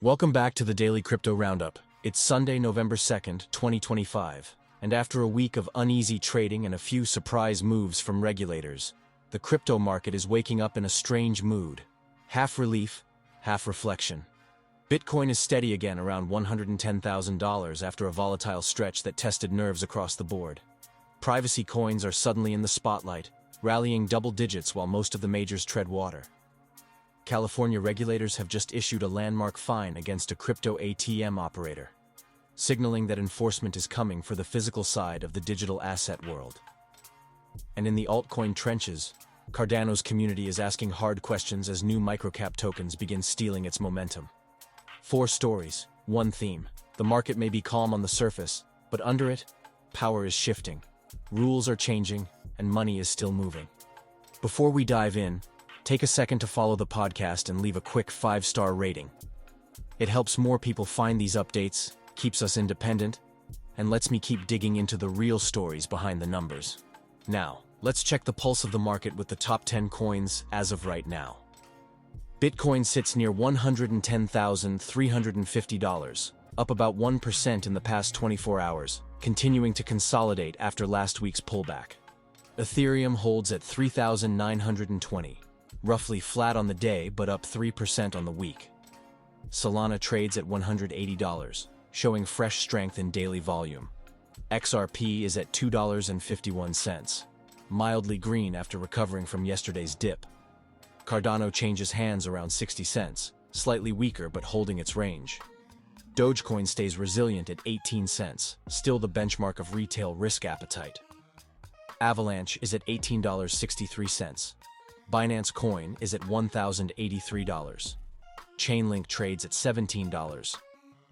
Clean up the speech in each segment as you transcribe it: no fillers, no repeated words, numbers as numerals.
Welcome back to the Daily Crypto Roundup. It's Sunday, November 2nd, 2025, and after a week of uneasy trading and a few surprise moves from regulators, the crypto market is waking up in a strange mood. Half relief, half reflection. Bitcoin is steady again around $110,000 after a volatile stretch that tested nerves across the board. Privacy coins are suddenly in the spotlight, rallying double digits while most of the majors tread water. California regulators have just issued a landmark fine against a crypto-ATM operator, signaling that enforcement is coming for the physical side of the digital asset world. And in the altcoin trenches, Cardano's community is asking hard questions as new microcap tokens begin stealing its momentum. 4 stories, 1 theme. The market may be calm on the surface, but under it, power is shifting. Rules are changing, and money is still moving. Before we dive in, take a second to follow the podcast and leave a quick 5-star rating. It helps more people find these updates, keeps us independent, and lets me keep digging into the real stories behind the numbers. Now, let's check the pulse of the market with the top 10 coins as of right now. Bitcoin sits near $110,350, up about 1% in the past 24 hours, continuing to consolidate after last week's pullback. Ethereum holds at $3,920. Roughly flat on the day but up 3% on the week. Solana trades at $180, showing fresh strength in daily volume. XRP is at $2.51, mildly green after recovering from yesterday's dip. Cardano changes hands around 60 cents, slightly weaker but holding its range. Dogecoin stays resilient at 18 cents, still the benchmark of retail risk appetite. Avalanche is at $18.63. Binance Coin is at $1,083. Chainlink trades at $17,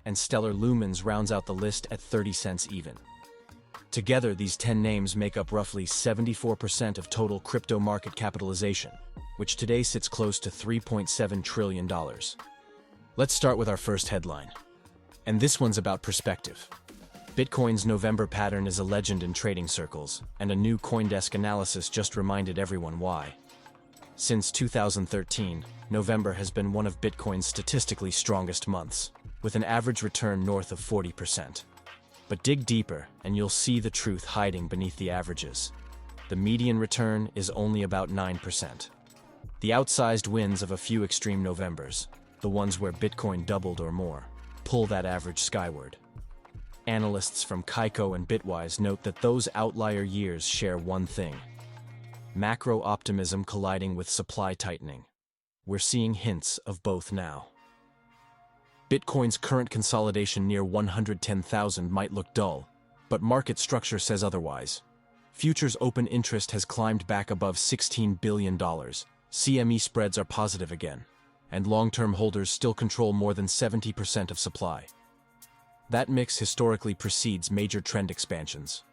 and Stellar Lumens rounds out the list at 30 cents even. Together, these 10 names make up roughly 74% of total crypto market capitalization, which today sits close to $3.7 trillion. Let's start with our first headline. And this one's about perspective. Bitcoin's November pattern is a legend in trading circles, and a new CoinDesk analysis just reminded everyone why. Since 2013, November has been one of Bitcoin's statistically strongest months, with an average return north of 40%. But dig deeper, and you'll see the truth hiding beneath the averages. The median return is only about 9%. The outsized wins of a few extreme Novembers, the ones where Bitcoin doubled or more, pull that average skyward. Analysts from Kaiko and Bitwise note that those outlier years share one thing: macro optimism colliding with supply tightening. We're seeing hints of both now. Bitcoin's current consolidation near 110,000 might look dull, but market structure says otherwise. Futures open interest has climbed back above $16 billion, CME spreads are positive again, and long-term holders still control more than 70% of supply. That mix historically precedes major trend expansions.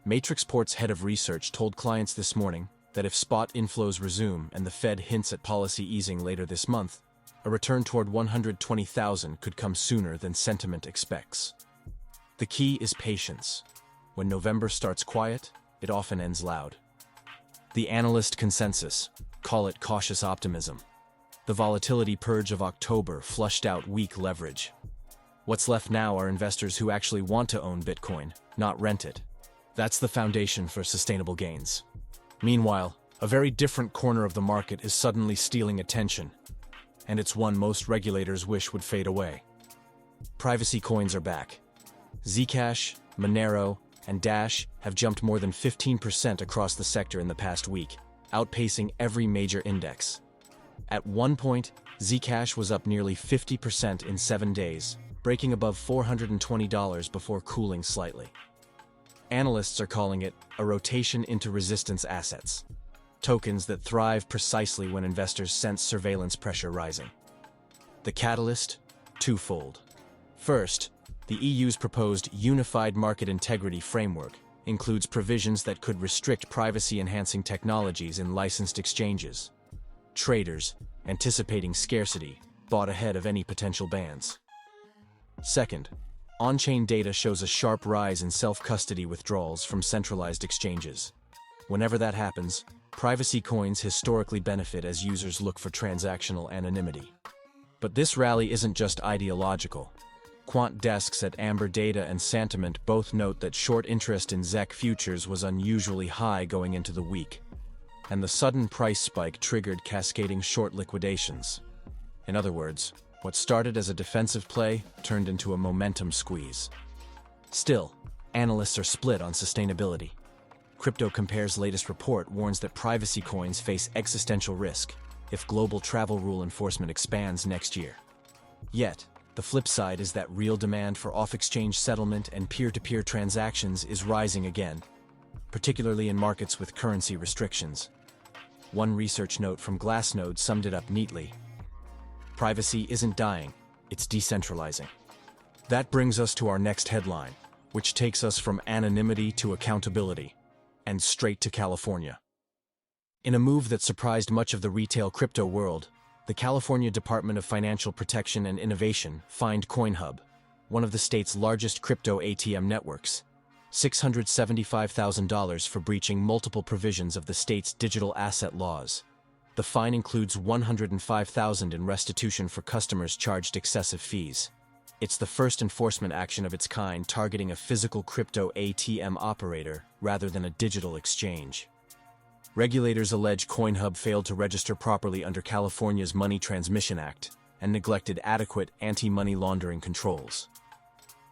Matrixport's head of research told clients this morning that if spot inflows resume and the Fed hints at policy easing later this month, a return toward 120,000 could come sooner than sentiment expects. The key is patience. When November starts quiet, it often ends loud. The analyst consensus, call it cautious optimism. The volatility purge of October flushed out weak leverage. What's left now are investors who actually want to own Bitcoin, not rent it. That's the foundation for sustainable gains. Meanwhile, a very different corner of the market is suddenly stealing attention, and it's one most regulators wish would fade away. Privacy coins are back. Zcash, Monero, and Dash have jumped more than 15% across the sector in the past week, outpacing every major index. At one point, Zcash was up nearly 50% in 7 days, breaking above $420 before cooling slightly. Analysts are calling it a rotation into resistance assets, tokens that thrive precisely when investors sense surveillance pressure rising. The catalyst? Twofold. First, the EU's proposed Unified Market Integrity Framework includes provisions that could restrict privacy-enhancing technologies in licensed exchanges. Traders, anticipating scarcity, bought ahead of any potential bans. Second, on-chain data shows a sharp rise in self-custody withdrawals from centralized exchanges. Whenever that happens, privacy coins historically benefit as users look for transactional anonymity. But this rally isn't just ideological. Quant desks at Amber Data and Santiment both note that short interest in ZEC futures was unusually high going into the week, and the sudden price spike triggered cascading short liquidations. In other words, what started as a defensive play turned into a momentum squeeze. Still, analysts are split on sustainability. Crypto Compare's latest report warns that privacy coins face existential risk if global travel rule enforcement expands next year. Yet, the flip side is that real demand for off-exchange settlement and peer-to-peer transactions is rising again, particularly in markets with currency restrictions. One research note from Glassnode summed it up neatly. Privacy isn't dying, it's decentralizing. That brings us to our next headline, which takes us from anonymity to accountability, and straight to California. In a move that surprised much of the retail crypto world, the California Department of Financial Protection and Innovation fined Coinhub, one of the state's largest crypto-ATM networks, $675,000 for breaching multiple provisions of the state's digital asset laws. The fine includes $105,000 in restitution for customers charged excessive fees. It's the first enforcement action of its kind targeting a physical crypto-ATM operator rather than a digital exchange. Regulators allege Coinhub failed to register properly under California's Money Transmission Act and neglected adequate anti-money laundering controls.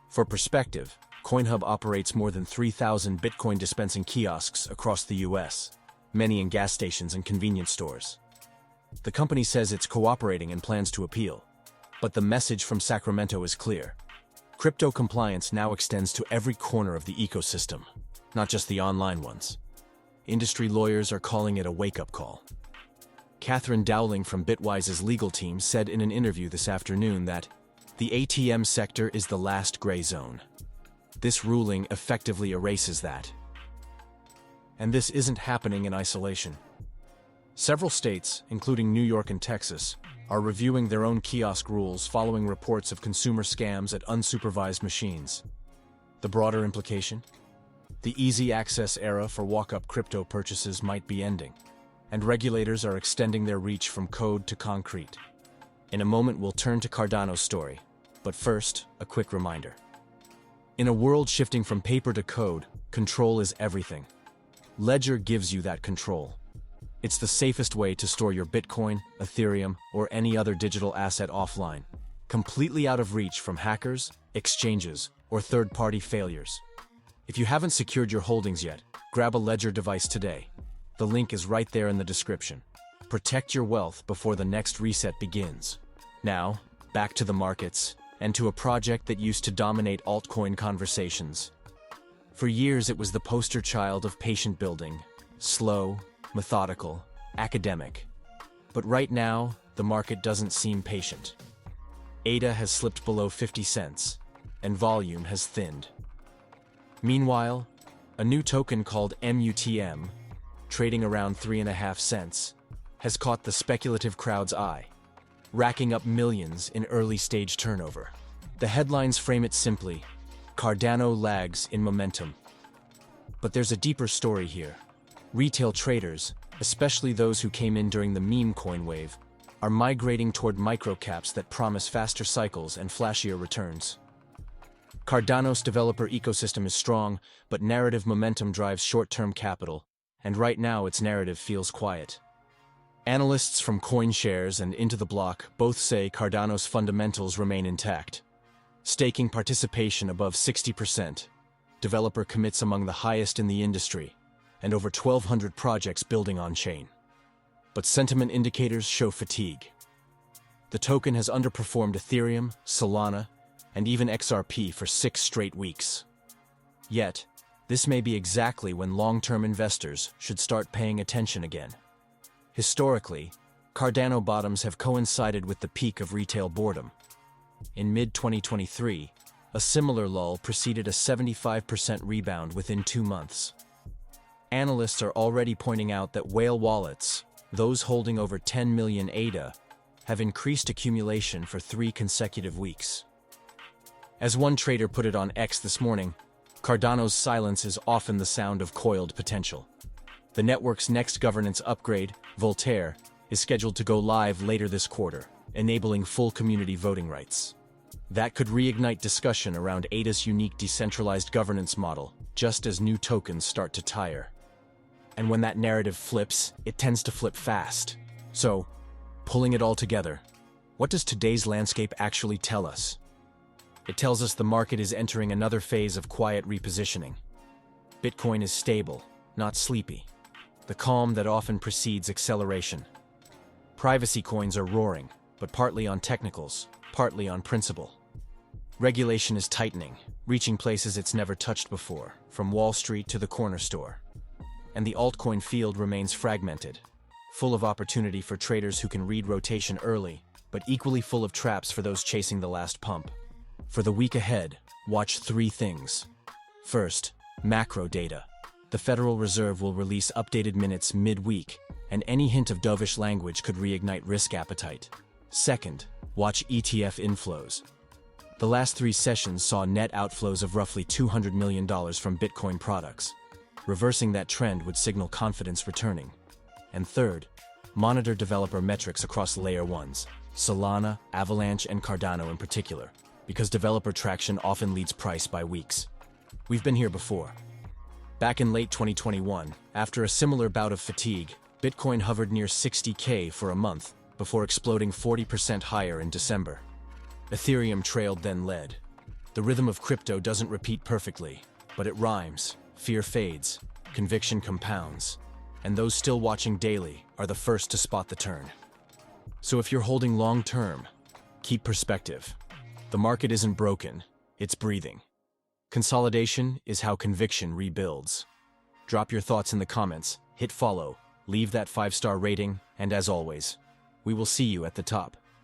For perspective, Coinhub operates more than 3,000 Bitcoin dispensing kiosks across the U.S., many in gas stations and convenience stores. The company says it's cooperating and plans to appeal. But the message from Sacramento is clear. Crypto compliance now extends to every corner of the ecosystem, not just the online ones. Industry lawyers are calling it a wake-up call. Catherine Dowling from Bitwise's legal team said in an interview this afternoon that the ATM sector is the last gray zone. This ruling effectively erases that. And this isn't happening in isolation. Several states, including New York and Texas, are reviewing their own kiosk rules following reports of consumer scams at unsupervised machines. The broader implication? The easy access era for walk-up crypto purchases might be ending, and regulators are extending their reach from code to concrete. In a moment, we'll turn to Cardano's story, but first, a quick reminder. In a world shifting from paper to code, control is everything. Ledger gives you that control. It's the safest way to store your Bitcoin, Ethereum, or any other digital asset offline, completely out of reach from hackers, exchanges, or third-party failures. If you haven't secured your holdings yet, grab a Ledger device today. The link is right there in the description. Protect your wealth before the next reset begins. Now, back to the markets, and to a project that used to dominate altcoin conversations. For years, it was the poster child of patient building, slow, methodical, academic. But right now, the market doesn't seem patient. ADA has slipped below 50 cents, and volume has thinned. Meanwhile, a new token called MUTM, trading around 3.5 cents, has caught the speculative crowd's eye, racking up millions in early-stage turnover. The headlines frame it simply: Cardano lags in momentum. But there's a deeper story here. Retail traders, especially those who came in during the meme coin wave, are migrating toward microcaps that promise faster cycles and flashier returns. Cardano's developer ecosystem is strong, but narrative momentum drives short-term capital, and right now its narrative feels quiet. Analysts from CoinShares and Into the Block both say Cardano's fundamentals remain intact. Staking participation above 60%, developer commits among the highest in the industry, and over 1,200 projects building on-chain. But sentiment indicators show fatigue. The token has underperformed Ethereum, Solana, and even XRP for 6 straight weeks. Yet, this may be exactly when long-term investors should start paying attention again. Historically, Cardano bottoms have coincided with the peak of retail boredom. In mid-2023, a similar lull preceded a 75% rebound within 2 months. Analysts are already pointing out that whale wallets, those holding over 10 million ADA, have increased accumulation for 3 consecutive weeks. As one trader put it on X this morning, Cardano's silence is often the sound of coiled potential. The network's next governance upgrade, Voltaire, is scheduled to go live later this quarter, enabling full community voting rights. That could reignite discussion around ADA's unique decentralized governance model, just as new tokens start to tire. And when that narrative flips, it tends to flip fast. So, pulling it all together, what does today's landscape actually tell us? It tells us the market is entering another phase of quiet repositioning. Bitcoin is stable, not sleepy. The calm that often precedes acceleration. Privacy coins are roaring, but partly on technicals, partly on principle. Regulation is tightening, reaching places it's never touched before, from Wall Street to the corner store. And the altcoin field remains fragmented, full of opportunity for traders who can read rotation early, but equally full of traps for those chasing the last pump. For the week ahead, watch 3 things. First, macro data. The Federal Reserve will release updated minutes mid-week, and any hint of dovish language could reignite risk appetite. Second, watch ETF inflows. The last 3 sessions saw net outflows of roughly $200 million from Bitcoin products. Reversing that trend would signal confidence returning. And third, monitor developer metrics across layer 1s, Solana, Avalanche, and Cardano in particular, because developer traction often leads price by weeks. We've been here before. Back in late 2021, after a similar bout of fatigue, Bitcoin hovered near 60K for a month, before exploding 40% higher in December. Ethereum trailed then led. The rhythm of crypto doesn't repeat perfectly, but it rhymes, fear fades, conviction compounds, and those still watching daily are the first to spot the turn. So if you're holding long-term, keep perspective. The market isn't broken, it's breathing. Consolidation is how conviction rebuilds. Drop your thoughts in the comments, hit follow, leave that 5-star rating, and as always, we will see you at the top.